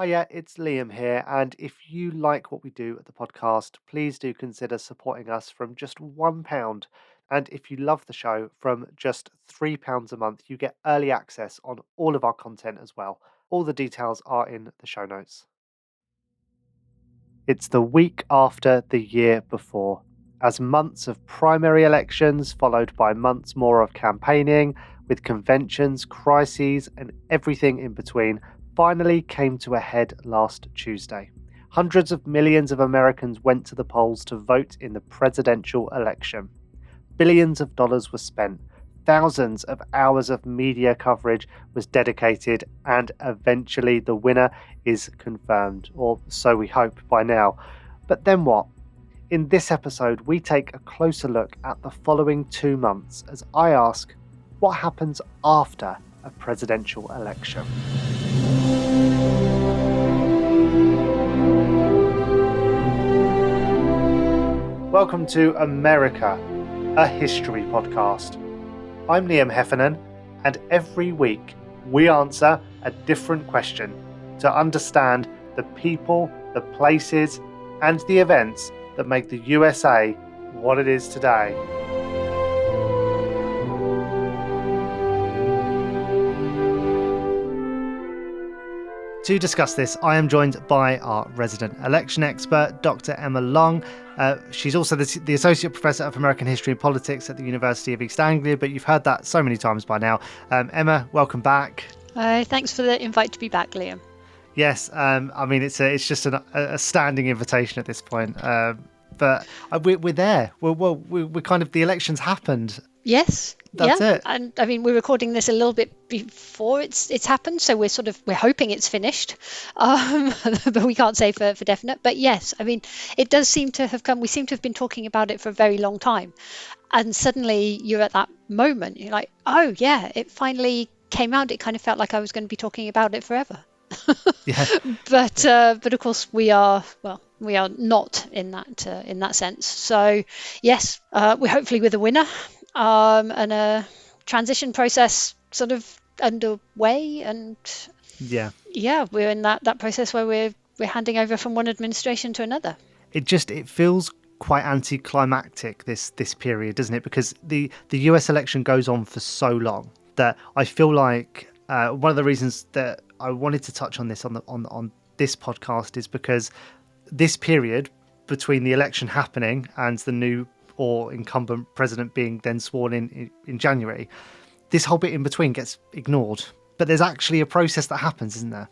Hiya, it's Liam here. And if you like what we do at the podcast, please do consider supporting us from just £1. And if you love the show, from just £3 a month, you get early access on all of our content as well. All the details are in the show notes. It's the week after the year before, as months of primary elections followed by months more of campaigning, with conventions, crises, and everything in between, finally came to a head last Tuesday. Hundreds of millions of Americans went to the polls to vote in the presidential election. Billions of dollars were spent. Thousands of hours of media coverage was dedicated, and eventually the winner is confirmed, or so we hope by now. But then what? In this episode, we take a closer look at the following 2 months as I ask, what happens after a presidential election? Welcome to America, a history podcast. I'm Liam Heffernan, and every week we answer a different question to understand the people, the places, and the events that make the USA what it is today. To discuss this, I am joined by our resident election expert, Dr. Emma Long. She's also the Associate Professor of American History and Politics at the University of East Anglia, but you've heard that so many times by now. Emma, welcome back. Thanks for the invite to be back, Liam. Yes, I mean, it's just a standing invitation at this point, but we're there. We're kind of, the election's happened. Yes, That's it. And I mean, we're recording this a little bit before it's happened, so we're hoping it's finished, but we can't say for definite. But yes, I mean, it does seem to have come. We seem to have been talking about it for a very long time, and suddenly you're at that moment. You're like, oh yeah, it finally came out. It kind of felt like I was going to be talking about it forever. Yeah. But of course we are not in that sense. So yes, we're hopefully with a winner, and a transition process sort of underway, and we're in that process where we're handing over from one administration to another. It feels quite anticlimactic, this period, doesn't it? Because the US election goes on for so long that I feel like one of the reasons that I wanted to touch on this on this podcast is because this period between the election happening and the new or incumbent president being then sworn in January, this whole bit in between gets ignored. But there's actually a process that happens, isn't there?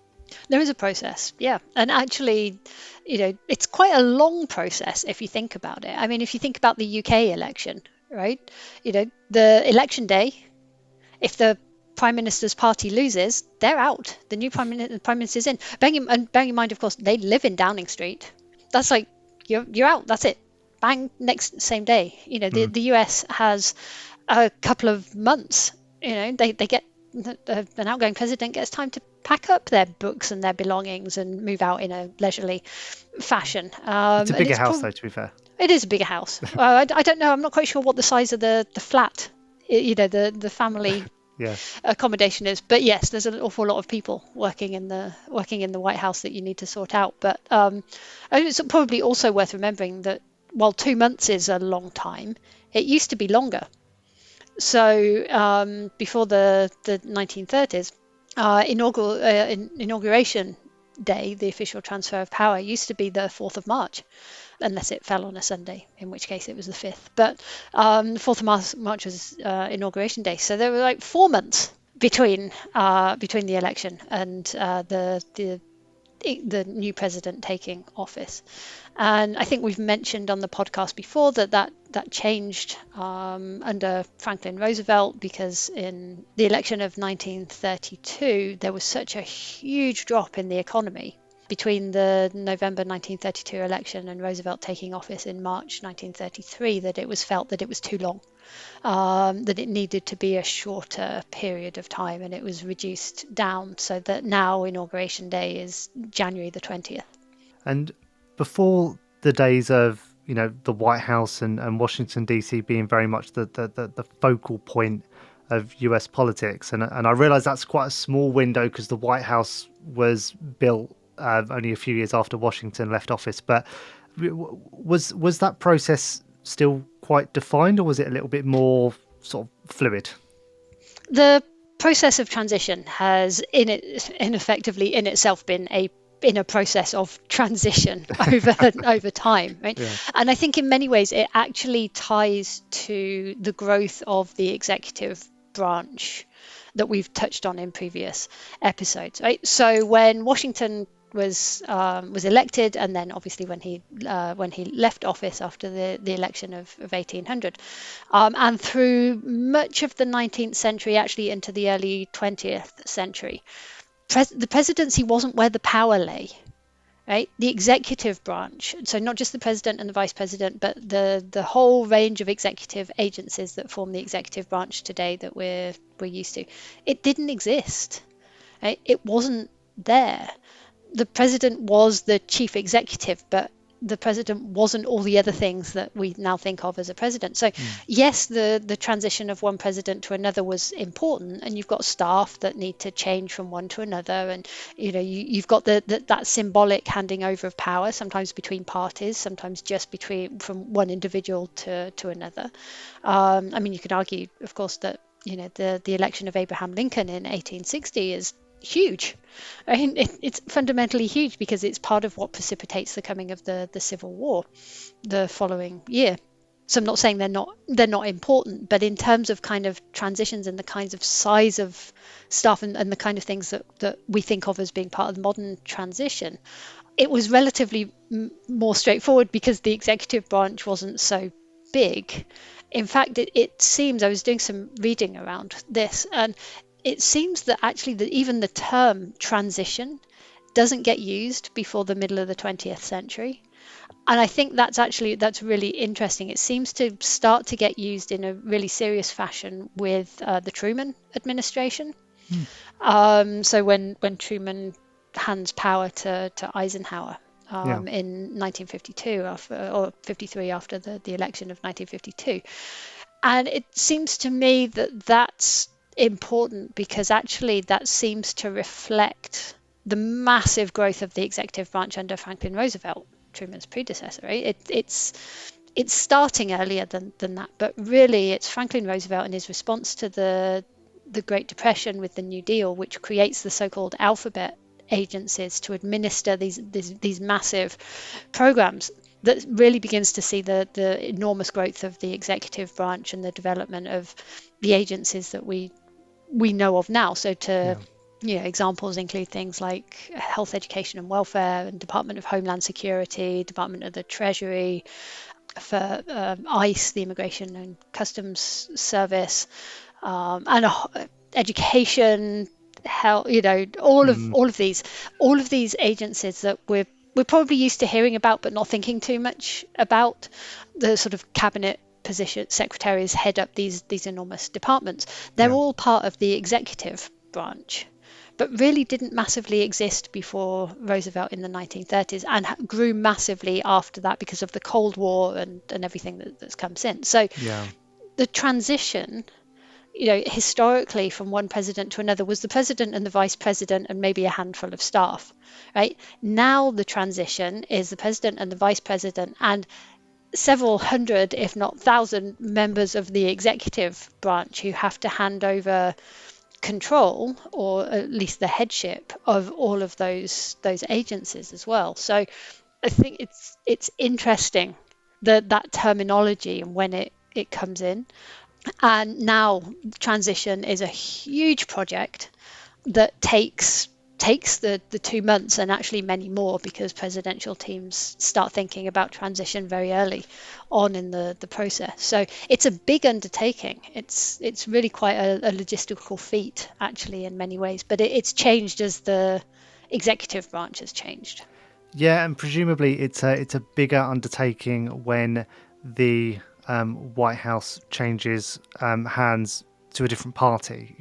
There is a process, yeah. And actually, it's quite a long process if you think about it. I mean, if you think about the UK election, right? The election day, if the Prime Minister's party loses, they're out. The new Prime Minister's in. Bearing in mind, of course, they live in Downing Street. That's like, you're out. That's it. Bang, same day. The US has a couple of months. They get, an outgoing president gets time to pack up their books and their belongings and move out in a leisurely fashion. It's a bigger house, though, to be fair. It is a bigger house. I don't know. I'm not quite sure what the size of the flat, the family accommodation is. But yes, there's an awful lot of people working in the White House that you need to sort out. But it's probably also worth remembering that while 2 months is a long time, it used to be longer. So before the 1930s, inauguration day, the official transfer of power, used to be the 4th of March, unless it fell on a Sunday, in which case it was the 5th. But the 4th of March was inauguration day. So there were like 4 months between the election and the new president taking office. And I think we've mentioned on the podcast before that changed under Franklin Roosevelt, because in the election of 1932 there was such a huge drop in the economy between the November 1932 election and Roosevelt taking office in March 1933 that it was felt that it was too long, that it needed to be a shorter period of time, and it was reduced down so that now inauguration day is January the 20th. And before the days of the White House and Washington DC being very much the focal point of US politics, and I realise that's quite a small window because the White House was built only a few years after Washington left office. But was that process still quite defined, or was it a little bit more sort of fluid? The process of transition has ineffectively in itself been a process of transition over time, right? Yeah. And I think in many ways it actually ties to the growth of the executive branch that we've touched on in previous episodes, right? So when Washington was elected, and then obviously when he left office after the election of 1800, and through much of the 19th century, actually into the early 20th century, the presidency wasn't where the power lay. Right, the executive branch, so not just the president and the vice president, but the whole range of executive agencies that form the executive branch today that we're used to, it didn't exist. Right? It wasn't there. The president was the chief executive, but the president wasn't all the other things that we now think of as a president. So yes, the transition of one president to another was important, and you've got staff that need to change from one to another, and you've got that symbolic handing over of power, sometimes between parties, sometimes just between from one individual to another. I mean, you can argue, of course, that the election of Abraham Lincoln in 1860 is huge. I mean, it's fundamentally huge because it's part of what precipitates the coming of the Civil War the following year. So I'm not saying they're not important, but in terms of kind of transitions and the kinds of size of stuff and the kind of things that we think of as being part of the modern transition, it was relatively more straightforward because the executive branch wasn't so big. In fact, it seems, I was doing some reading around this, and it seems that actually even the term transition doesn't get used before the middle of the 20th century. And I think that's really interesting. It seems to start to get used in a really serious fashion with the Truman administration. So when Truman hands power to Eisenhower Yeah. in 1952 or 53 after the election of 1952. And it seems to me that that's important because actually that seems to reflect the massive growth of the executive branch under Franklin Roosevelt, Truman's predecessor. Right? It's starting earlier than that, but really it's Franklin Roosevelt and his response to the Great Depression with the New Deal, which creates the so-called alphabet agencies to administer these massive programs, that really begins to see the enormous growth of the executive branch and the development of the agencies that we know of now. So Yeah. examples include things like health, education and welfare, and Department of Homeland Security, Department of the Treasury, for ICE, the Immigration and Customs Service, and education, health, Mm, all of these agencies that we're probably used to hearing about but not thinking too much about. The sort of cabinet position secretaries head up these enormous departments. They're yeah. all part of the executive branch, but really didn't massively exist before Roosevelt in the 1930s, and grew massively after that because of the Cold War and everything that's come since. So Yeah. the transition, historically from one president to another, was the president and the vice president and maybe a handful of staff, right? Now the transition is the president and the vice president and several hundred, if not thousand, members of the executive branch who have to hand over control, or at least the headship of all of those agencies as well. So I think it's interesting that terminology and when it comes in. And now transition is a huge project that takes the 2 months and actually many more, because presidential teams start thinking about transition very early on in the process. So it's a big undertaking. It's really quite a logistical feat actually in many ways, but it's changed as the executive branch has changed. Yeah, and presumably it's a bigger undertaking when the White House changes hands to a different party.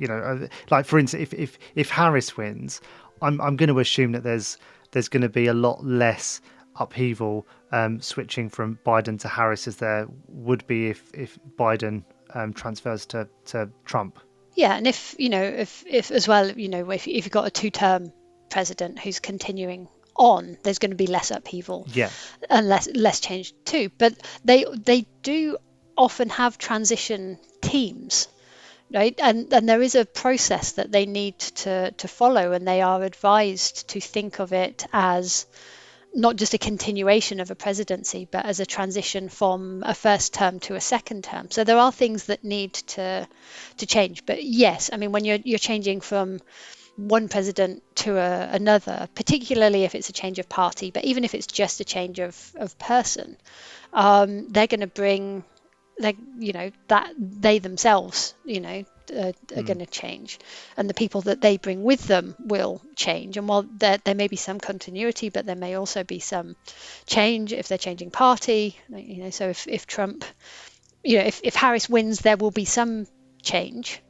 Like for instance, if Harris wins, I'm going to assume that there's going to be a lot less upheaval switching from Biden to Harris as there would be if Biden transfers to Trump. Yeah, and if as well, if you've got a two-term president who's continuing on, there's going to be less upheaval Yeah. and less change too. But they do often have transition teams, right? And there is a process that they need to follow, and they are advised to think of it as not just a continuation of a presidency, but as a transition from a first term to a second term. So there are things that need to change. But yes, I mean, when you're changing from one president to another, particularly if it's a change of party, but even if it's just a change of person, they're going to bring, like, that they themselves, are going to change, and the people that they bring with them will change. And while there may be some continuity, but there may also be some change if they're changing party. So if Trump, if Harris wins, there will be some change.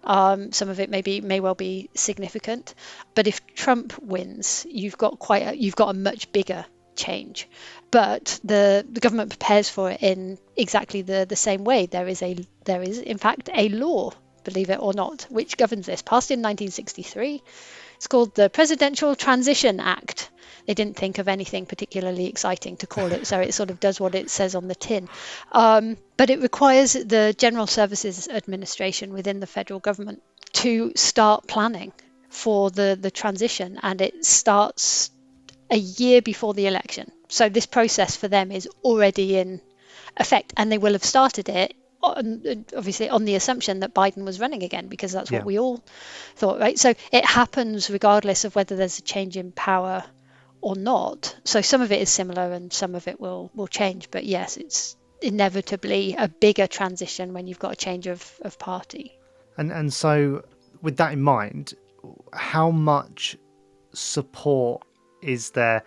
Some of it may well be significant, but if Trump wins, you've got a much bigger change. But the government prepares for it in exactly the same way. There is in fact a law, believe it or not, which governs this, passed in 1963. It's called the Presidential Transition Act. They didn't think of anything particularly exciting to call it, so it sort of does what it says on the tin. But it requires the General Services Administration within the federal government to start planning for the transition, and it starts a year before the election. So this process for them is already in effect, and they will have started it obviously on the assumption that Biden was running again, because that's what we all thought, right? So it happens regardless of whether there's a change in power or not. So some of it is similar and some of it will change. But yes, it's inevitably a bigger transition when you've got a change of party. And so with that in mind, how much support is there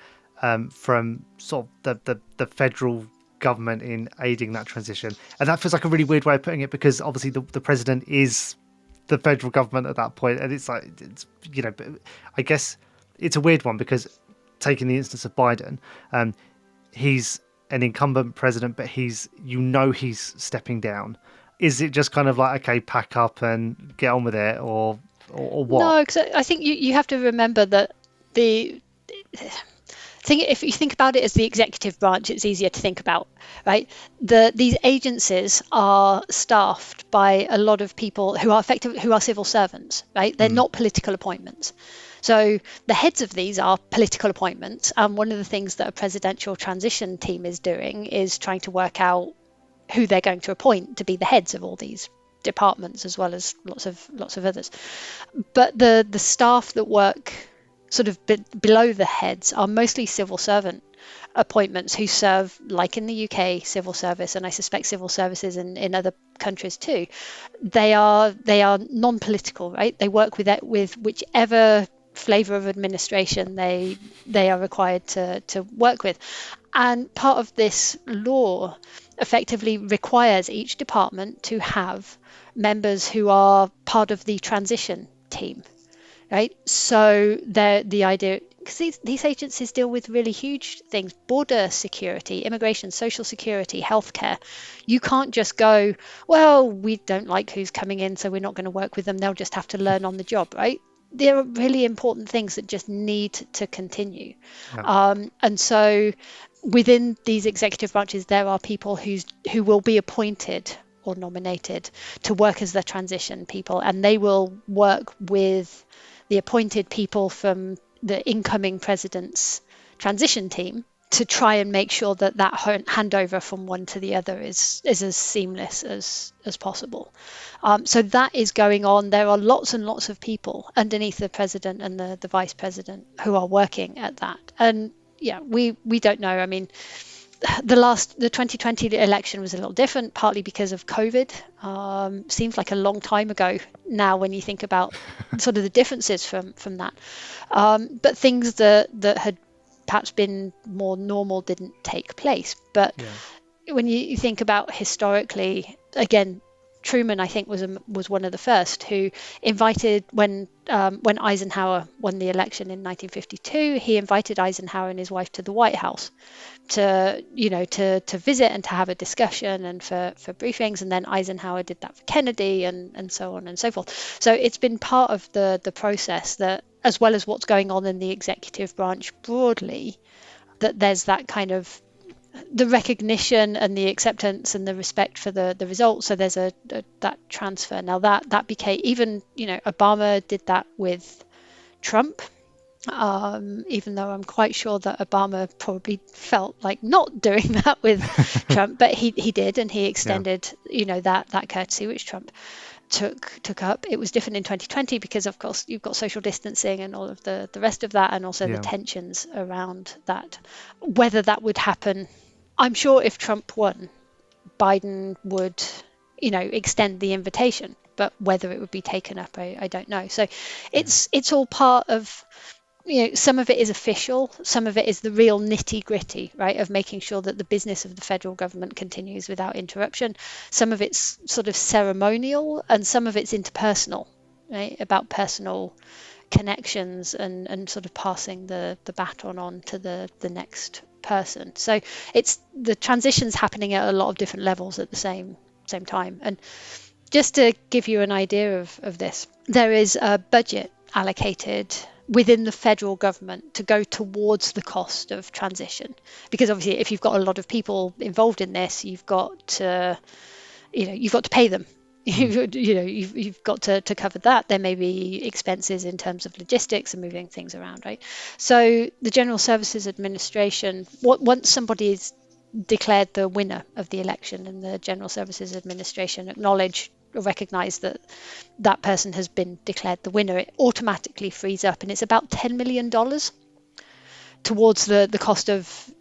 from sort of the federal government in aiding that transition? And that feels like a really weird way of putting it, because obviously the president is the federal government at that point, and it's like, I guess it's a weird one, because taking the instance of Biden, he's an incumbent president, but he's stepping down. Is it just kind of like, okay, pack up and get on with it, or what? No, because I think you have to remember that the thing, if you think about it as the executive branch, it's easier to think about, right? These agencies are staffed by a lot of people who are civil servants, right? They're not political appointments. So the heads of these are political appointments. And one of the things that a presidential transition team is doing is trying to work out who they're going to appoint to be the heads of all these departments, as well as lots of others. But the staff that work sort of below the heads are mostly civil servant appointments who serve, like in the UK, civil service, and I suspect civil services in other countries too. They are non-political, right? They work with whichever flavour of administration they are required to work with. And part of this law effectively requires each department to have members who are part of the transition team, right? So the idea, because these agencies deal with really huge things: border security, immigration, social security, healthcare. You can't just go, well, we don't like who's coming in, so we're not going to work with them. They'll just have to learn on the job, right? There are really important things that just need to continue. And so within these executive branches, there are people who will be appointed or nominated to work as the transition people, and they will work with the appointed people from the incoming president's transition team to try and make sure that handover from one to the other is as seamless as possible. So that is going on. There are lots and lots of people underneath the president and the vice president who are working at that. And yeah, we don't know. I mean, the 2020 election was a little different, partly because of COVID. Seems like a long time ago now when you think about sort of the differences from that. But things that had perhaps been more normal didn't take place. But when you think about historically, again, Truman, I think, was one of the first who invited, when Eisenhower won the election in 1952, he invited Eisenhower and his wife to the White House to visit and to have a discussion and for briefings. And then Eisenhower did that for Kennedy, and so on and so forth. So it's been part of the process that as well as what's going on in the executive branch broadly, that there's that kind of the recognition and the acceptance and the respect for the results. So there's that transfer. Now that became, even, Obama did that with Trump. Even though I'm quite sure that Obama probably felt like not doing that with Trump, but he did, and he Yeah. extended, that courtesy which Trump took up. It was different in 2020 because, of course, you've got social distancing and all of the rest of that, and also the Yeah. tensions around that. Whether that would happen, I'm sure if Trump won, Biden would, extend the invitation, but whether it would be taken up, I don't know. So it's all part of, some of it is official, some of it is the real nitty gritty, right, of making sure that the business of the federal government continues without interruption. Some of it's sort of ceremonial, and some of it's interpersonal, right, about personal connections and sort of passing the baton on to the next person. So it's the transitions happening at a lot of different levels at the same time. And just to give you an idea of this, there is a budget allocated within the federal government to go towards the cost of transition, because obviously if you've got a lot of people involved in this, you've got to pay them. You've got to cover that. There may be expenses in terms of logistics and moving things around, right? So the General Services Administration, once somebody is declared the winner of the election, and the General Services Administration acknowledge or recognize that that person has been declared the winner, it automatically frees up, and it's about $10 million towards the cost of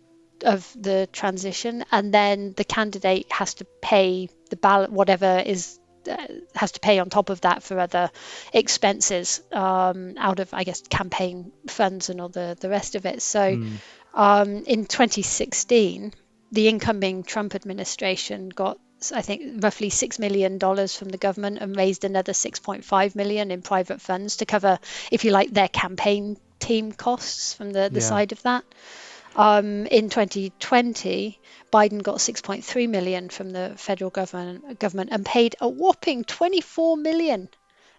the transition, and then the candidate has to pay the ballot, whatever is has to pay on top of that for other expenses, out of, I guess, campaign funds and all the rest of it. So in 2016, the incoming Trump administration got, I think, roughly $6 million from the government, and raised another 6.5 million in private funds to cover, if you like, their campaign team costs from the Yeah. side of that. In 2020, Biden got 6.3 million from the federal government and paid a whopping $24 million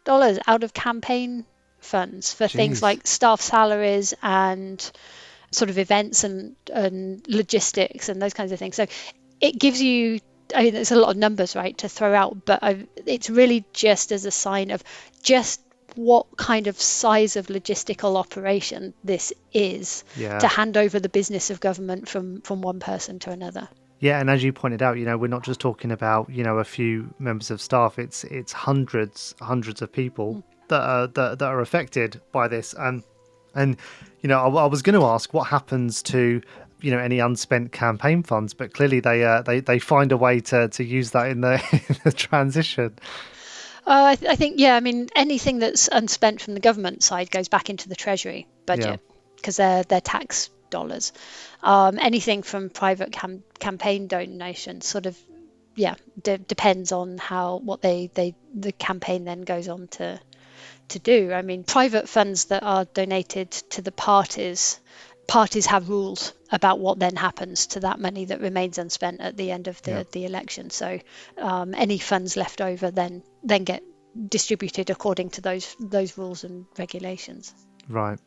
out of campaign funds for things Jeez. like staff salaries and sort of events and logistics and those kinds of things. So it gives you, I mean, there's a lot of numbers, right, to throw out, but it's really just as a sign of just what kind of size of logistical operation this is, to Yeah. hand over the business of government from one person to another. Yeah, and as you pointed out, we're not just talking about, a few members of staff. It's hundreds of people that are affected by this. And I was going to ask what happens to, any unspent campaign funds, but clearly they find a way to use that in the, in the transition. I think, yeah, I mean, anything that's unspent from the government side goes back into the Treasury Yeah. budget because they're tax dollars. Anything from private campaign donations sort of, yeah, depends on what the campaign then goes on to do. I mean, private funds that are donated to the parties have rules about what then happens to that money that remains unspent at the end of Yeah. the election. So any funds left over then get distributed according to those rules and regulations. Right.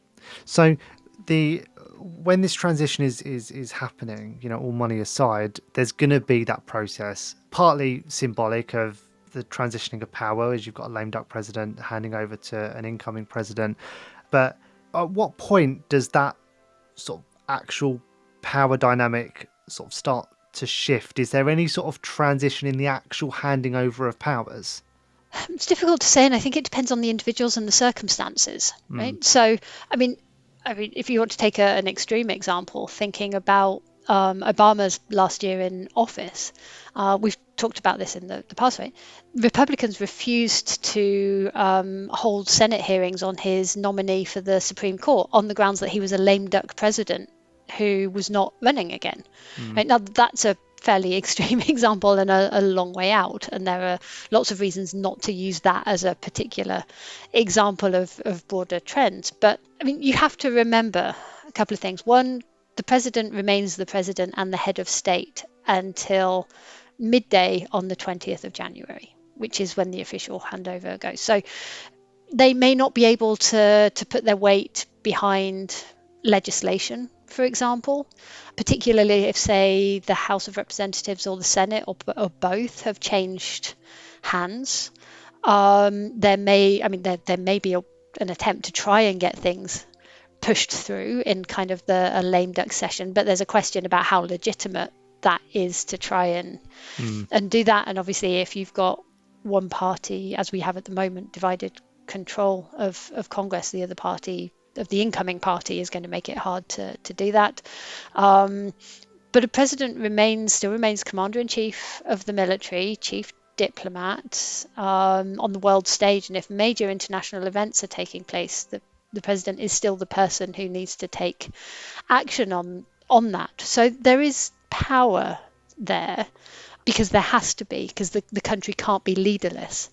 So the when this transition is happening, all money aside, there's going to be that process, partly symbolic of the transitioning of power, as you've got a lame duck president handing over to an incoming president. But at what point does that sort of actual power dynamic sort of start to shift? Is there any sort of transition in the actual handing over of powers? It's difficult to say, and I think it depends on the individuals and the circumstances, right? So, I mean, if you want to take an extreme example, thinking about Obama's last year in office, we've talked about this in the past, right? Republicans refused to hold Senate hearings on his nominee for the Supreme Court on the grounds that he was a lame duck president who was not running again. Right? Now, that's a fairly extreme example and a long way out, and there are lots of reasons not to use that as a particular example of broader trends. But I mean, you have to remember a couple of things. One, the president remains the president and the head of state until midday on the 20th of January, which is when the official handover goes. So they may not be able to put their weight behind legislation, for example, particularly if, say, the House of Representatives or the Senate or both have changed hands. There may be an attempt to try and get things pushed through in kind of a lame duck session, but there's a question about how legitimate that is to try Mm. and do that. And obviously, if you've got one party, as we have at the moment, divided control of Congress, the other party, of the incoming party, is going to make it hard to do that. But a president still remains commander in chief of the military, chief diplomat on the world stage, and if major international events are taking place, the president is still the person who needs to take action on that. So there is power there, because there has to be, because the country can't be leaderless.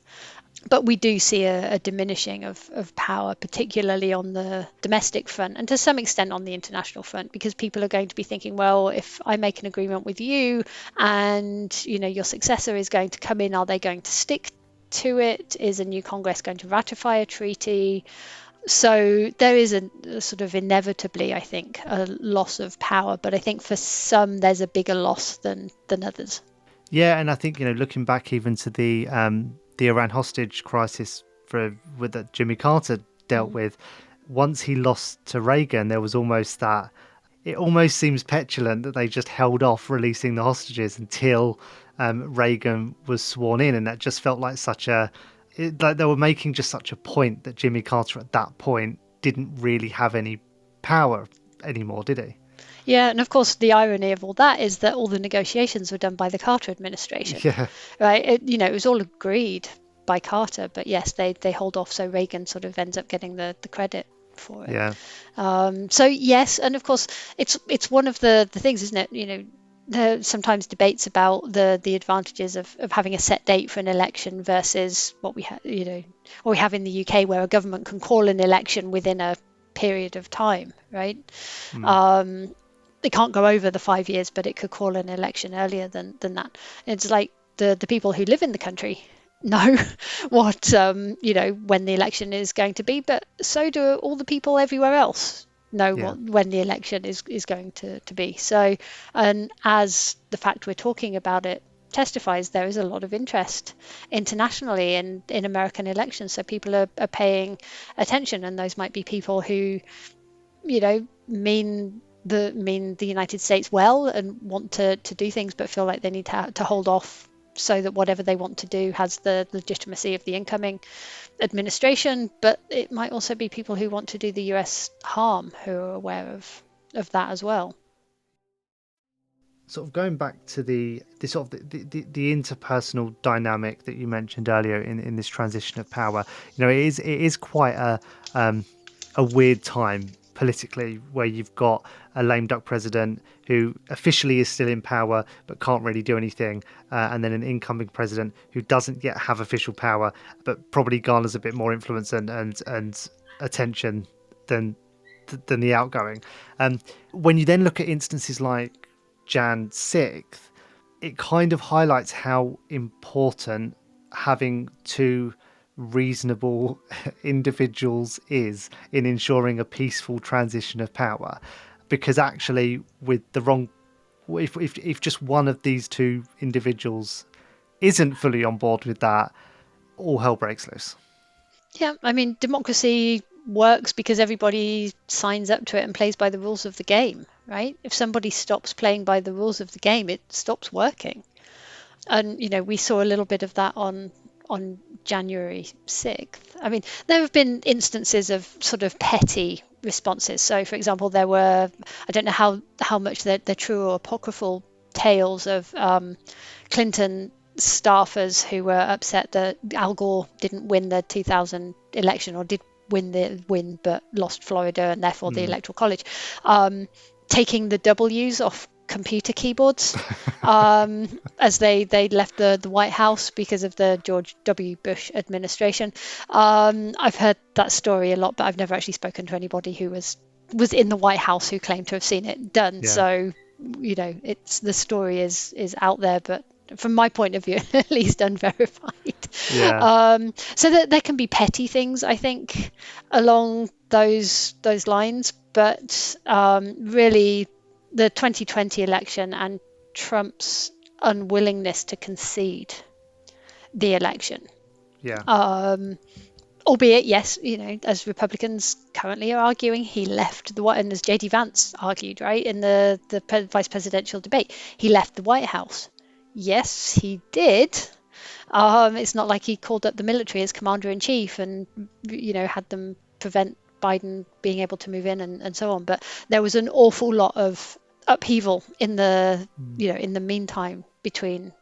But we do see a diminishing of power, particularly on the domestic front and to some extent on the international front, because people are going to be thinking, well, if I make an agreement with you and your successor is going to come in, are they going to stick to it? Is a new Congress going to ratify a treaty? So there is a sort of inevitably, I think, a loss of power, but I think for some there's a bigger loss than others. Yeah, and I think looking back even to the Iran hostage crisis that Jimmy Carter dealt with, once he lost to Reagan, there was almost that. It almost seems petulant that they just held off releasing the hostages until Reagan was sworn in, and that just felt like like they were making just such a point that Jimmy Carter at that point didn't really have any power anymore, did he? Yeah, and of course, the irony of all that is that all the negotiations were done by the Carter administration, Yeah, right? It was all agreed by Carter, but yes, they hold off, so Reagan sort of ends up getting the credit for it. yeah, So yes, and of course, it's one of the things, isn't it? There are sometimes debates about the advantages of having a set date for an election versus what what we have in the UK, where a government can call an election within a period of time, right? mm, Um, it can't go over the 5 years, but it could call an election earlier than that. It's like the people who live in the country know what when the election is going to be, but so do all the people everywhere else know yeah. when the election is going to be. So, and as the fact we're talking about it testifies, there is a lot of interest internationally in American elections. So people are paying attention, and those might be people who mean the United States well and want to do things, but feel like they need to hold off so that whatever they want to do has the legitimacy of the incoming administration. But it might also be people who want to do the US harm, who are aware of that as well. Sort of going back to the sort of the interpersonal dynamic that you mentioned earlier in this transition of power, it is quite a weird time politically, where you've got a lame duck president who officially is still in power but can't really do anything, and then an incoming president who doesn't yet have official power but probably garners a bit more influence and attention than the outgoing. When you then look at instances like Jan 6th, it kind of highlights how important having two reasonable individuals is in ensuring a peaceful transition of power. Because actually, with the wrong, if just one of these two individuals isn't fully on board with that, all hell breaks loose. Yeah, I mean, democracy works because everybody signs up to it and plays by the rules of the game, right? If somebody stops playing by the rules of the game, it stops working. And we saw a little bit of that on January 6th. I mean, there have been instances of sort of petty responses. So, for example, there were, I don't know how much they're true or apocryphal, tales of Clinton staffers who were upset that Al Gore didn't win the 2000 election, or did win but lost Florida and therefore the Mm. electoral college, taking the W's off computer keyboards as they left the White House because of the George W. Bush administration. I've heard that story a lot, but I've never actually spoken to anybody who was in the White House who claimed to have seen it done. Yeah. So it's the story is out there, but from my point of view, at least unverified. Yeah. So that there can be petty things, I think, along those lines, but really, the 2020 election and Trump's unwillingness to concede the election. Yeah. Albeit, yes, as Republicans currently are arguing, he left and as JD Vance argued, right, in the vice presidential debate, he left the White House. Yes, he did. It's not like he called up the military as commander in chief and had them prevent Biden being able to move in and so on. But there was an awful lot of upheaval in the Mm. in the meantime between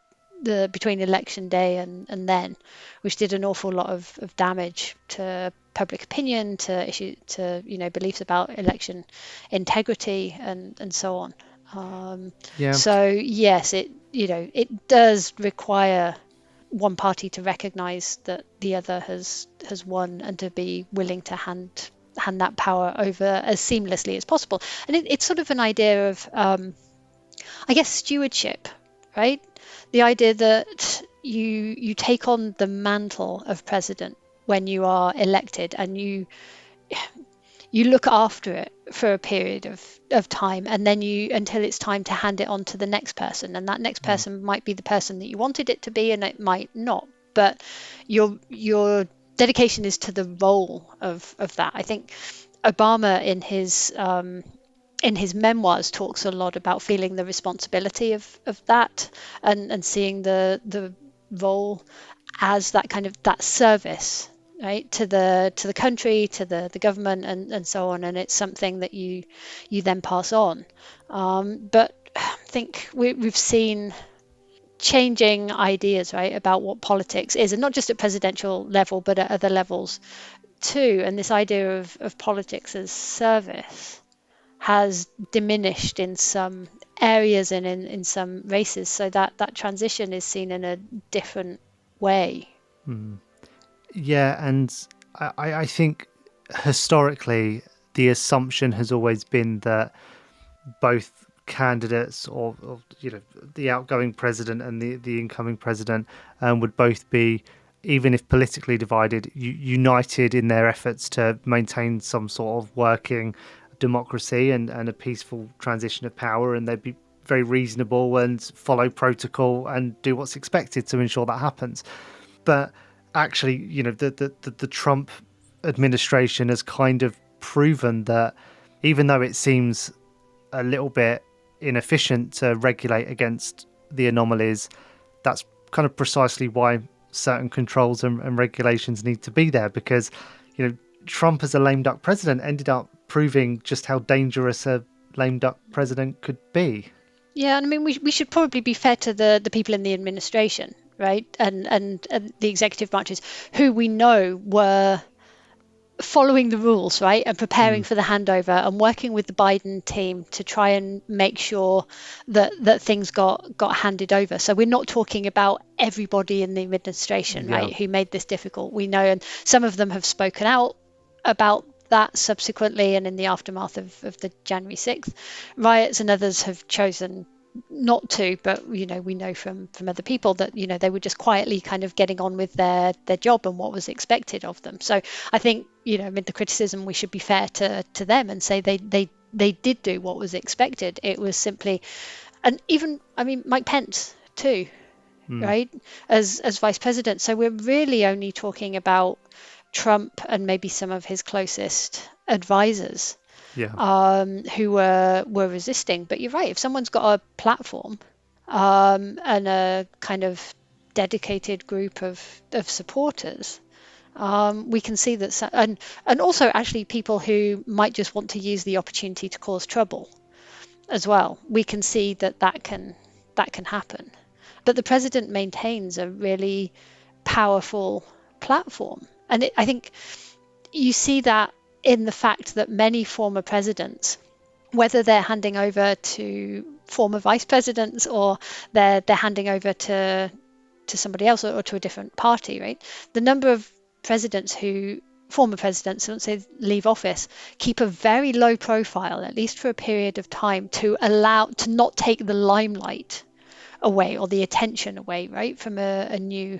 election day and then, which did an awful lot of damage to public opinion, to beliefs about election integrity and so on. Yeah. So yes, it does require one party to recognize that the other has won and to be willing to hand that power over as seamlessly as possible. And it's sort of an idea of I guess stewardship, right? The idea that you take on the mantle of president when you are elected, and you look after it for a period of time, and then until it's time to hand it on to the next person, and that next Mm. person might be the person that you wanted it to be, and it might not, but your dedication is to the role of that. I think Obama in his memoirs talks a lot about feeling the responsibility of that, and seeing the role as that kind of that service, right, to the country, to the government, and so on. And it's something that you then pass on. But I think we've seen changing ideas, right, about what politics is, and not just at presidential level, but at other levels too. And this idea of politics as service has diminished in some areas and in some races, so that transition is seen in a different way. Mm. Yeah, and I think historically the assumption has always been that both candidates, or the outgoing president and the incoming president, would both be, even if politically divided, united in their efforts to maintain some sort of working democracy and a peaceful transition of power, and they'd be very reasonable and follow protocol and do what's expected to ensure that happens. But actually, the Trump administration has kind of proven that, even though it seems a little bit inefficient to regulate against the anomalies, that's kind of precisely why certain controls and regulations need to be there, because Trump as a lame duck president ended up proving just how dangerous a lame duck president could be. Yeah, and I mean, we should probably be fair to the people in the administration, right, and the executive branches, who we know were following the rules, right, and preparing Mm. for the handover and working with the Biden team to try and make sure that things got handed over. So we're not talking about everybody in the administration, Yeah. right, who made this difficult. We know, and some of them have spoken out about that subsequently and in the aftermath of the January 6th riots, and others have chosen not to. But we know from other people that they were just quietly kind of getting on with their job and what was expected of them. So I think amid the criticism, we should be fair to them and say they did do what was expected. It was simply, and even, I mean, Mike Pence too, Mm. right, as vice president. So we're really only talking about Trump and maybe some of his closest advisors, Yeah. who were resisting. But you're right, if someone's got a platform, and a kind of dedicated group of supporters, we can see that, and also actually people who might just want to use the opportunity to cause trouble as well. We can see that can happen. But the president maintains a really powerful platform, and I think you see that in the fact that many former presidents, whether they're handing over to former vice presidents or they're handing over to somebody else, or to a different party, right? The number of former presidents, once they leave office, keep a very low profile, at least for a period of time, to not take the limelight away, or the attention away, right, from a new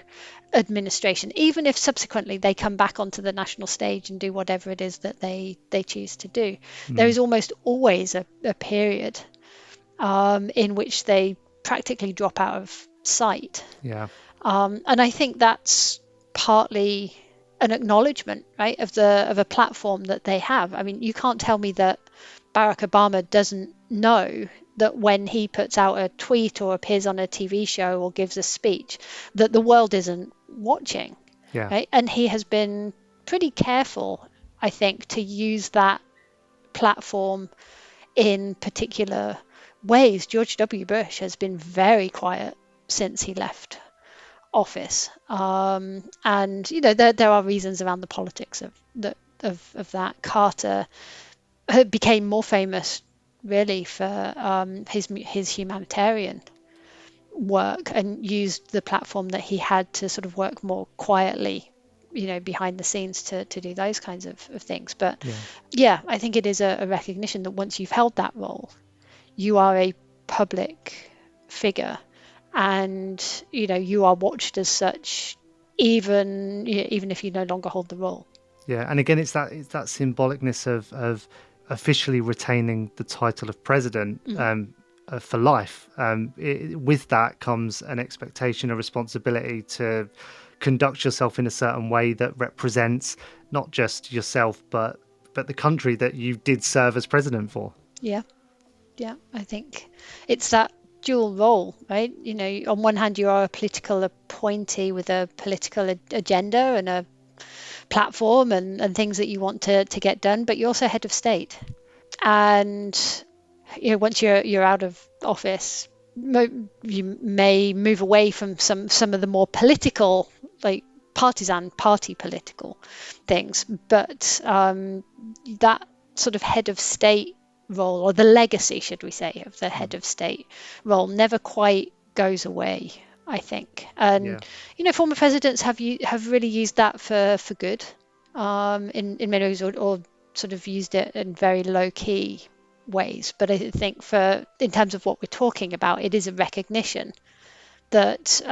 administration, even if subsequently they come back onto the national stage and do whatever it is that they choose to do. There is almost always a period in which they practically drop out of sight. Yeah. And I think that's partly an acknowledgement, right, of a platform that they have. I mean, you can't tell me that Barack Obama doesn't know that when he puts out a tweet or appears on a TV show or gives a speech, that the world isn't watching, Yeah. right? And he has been pretty careful, I think, to use that platform in particular ways. George W. Bush has been very quiet since he left office, and there are reasons around the politics of that. Carter became more famous really for his humanitarian work, and used the platform that he had to sort of work more quietly, behind the scenes to do those kinds of things. But yeah, I think it is a recognition that once you've held that role, you are a public figure, and you are watched as such, even if you no longer hold the role. Yeah, and again, it's that symbolicness of officially retaining the title of president for life. With that comes an expectation, a responsibility to conduct yourself in a certain way that represents not just yourself, but the country that you did serve as president for. Yeah, I think it's that dual role, right? On one hand, you are a political appointee with a political agenda and a platform and things that you want to get done, but you're also head of state. And once you're out of office, you may move away from some of the more political, like party political things, but that sort of head of state role, or the legacy, should we say, of the head of state role, never quite goes away, I think. And former presidents have really used that for good, in many ways, or sort of used it in very low key ways. But I think in terms of what we're talking about, it is a recognition that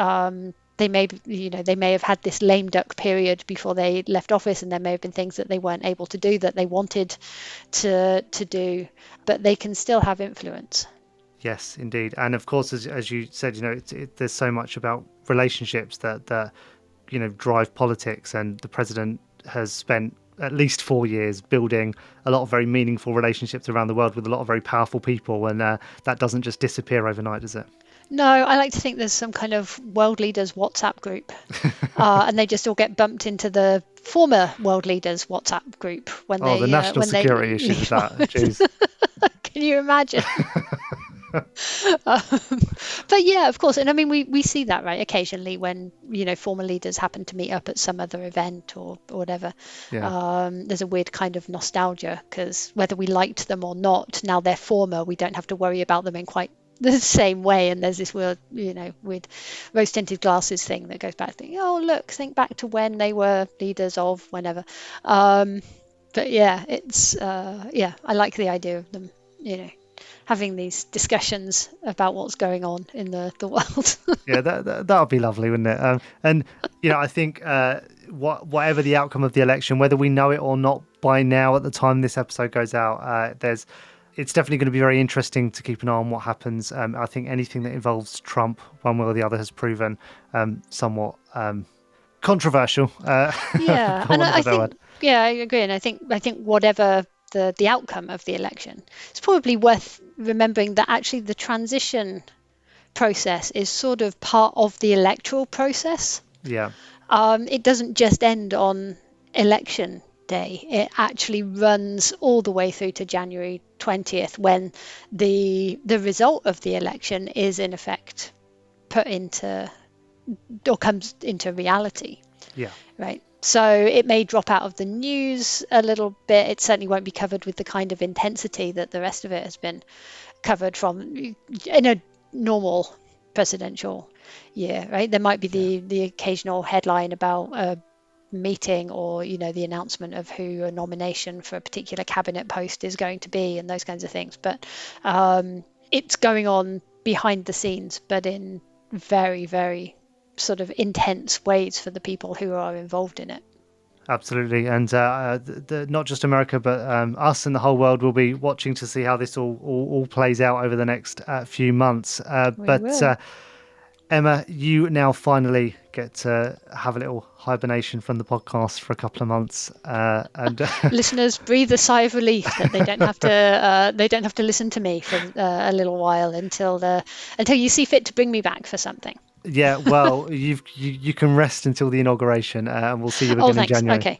they may have had this lame duck period before they left office, and there may have been things that they weren't able to do that they wanted to do, but they can still have influence. Yes, indeed. And of course, as you said, there's so much about relationships that drive politics, and the president has spent at least 4 years building a lot of very meaningful relationships around the world with a lot of very powerful people, and that doesn't just disappear overnight, does it? No, I like to think there's some kind of world leaders WhatsApp group, and they just all get bumped into the former world leaders WhatsApp group when they the national when security they issues with that. Jeez. Can you imagine? But yeah, of course, and I mean we see that, right, occasionally when former leaders happen to meet up at some other event or whatever. There's a weird kind of nostalgia, because whether we liked them or not, now they're former, we don't have to worry about them in quite the same way. And there's this weird with rose tinted glasses thing that goes back, thinking, oh look, think back to when they were leaders of whenever. But yeah, it's I like the idea of them having these discussions about what's going on in the world. Yeah, that would be lovely, wouldn't it? And I think whatever the outcome of the election, whether we know it or not by now at the time this episode goes out, it's definitely going to be very interesting to keep an eye on what happens. I think anything that involves Trump, one way or the other, has proven somewhat controversial. Yeah, and I think I agree, and I think whatever the outcome of the election, it's probably worth remembering that actually the transition process is sort of part of the electoral process. Yeah. It doesn't just end on election day. It actually runs all the way through to January 20th, when the result of the election is in effect put into, or comes into reality. Yeah. Right. So it may drop out of the news a little bit. It certainly won't be covered with the kind of intensity that the rest of it has been covered from in a normal presidential year, right? There might be the occasional headline about a meeting, or the announcement of who a nomination for a particular cabinet post is going to be, and those kinds of things. But it's going on behind the scenes, but in very, very sort of intense ways for the people who are involved in it. Absolutely, and not just America, but us and the whole world will be watching to see how this all plays out over the next few months. We But will. Emma, you now finally get to have a little hibernation from the podcast for a couple of months, and Listeners, breathe a sigh of relief that they don't have to listen to me for a little while until you see fit to bring me back for something. yeah, well, you can rest until the inauguration, and we'll see you Oh, again in thanks. January. Okay.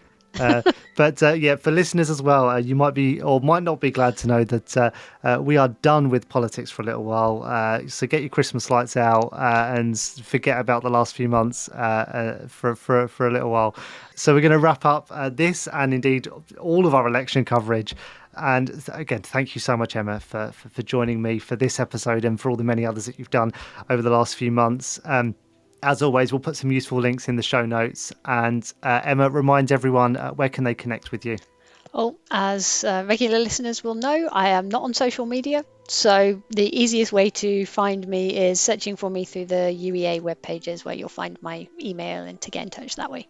But yeah, for listeners as well, you might be or might not be glad to know that we are done with politics for a little while. So get your Christmas lights out and forget about the last few months for a little while. So we're going to wrap up this and indeed all of our election coverage. And again, thank you so much, Emma, for joining me for this episode and for all the many others that you've done over the last few months. As always, we'll put some useful links in the show notes. And Emma, remind everyone where can they connect with you? Oh, as regular listeners will know, I am not on social media. So the easiest way to find me is searching for me through the UEA web pages, where you'll find my email and to get in touch that way.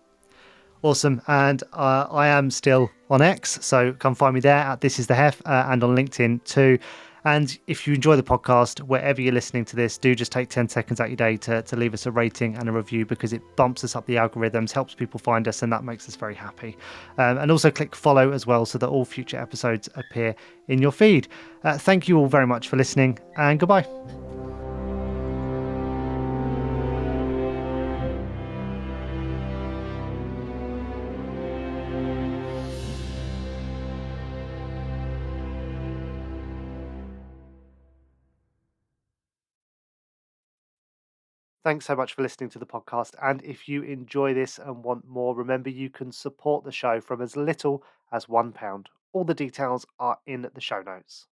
Awesome. And I am still on X, so come find me there at This Is The Hef and on LinkedIn too. And if you enjoy the podcast, wherever you're listening to this, do just take 10 seconds out your day to leave us a rating and a review, because it bumps us up the algorithms, helps people find us, and that makes us very happy. And also click follow as well so that all future episodes appear in your feed. Thank you all very much for listening, and goodbye. Thanks so much for listening to the podcast. And if you enjoy this and want more, remember you can support the show from as little as £1. All the details are in the show notes.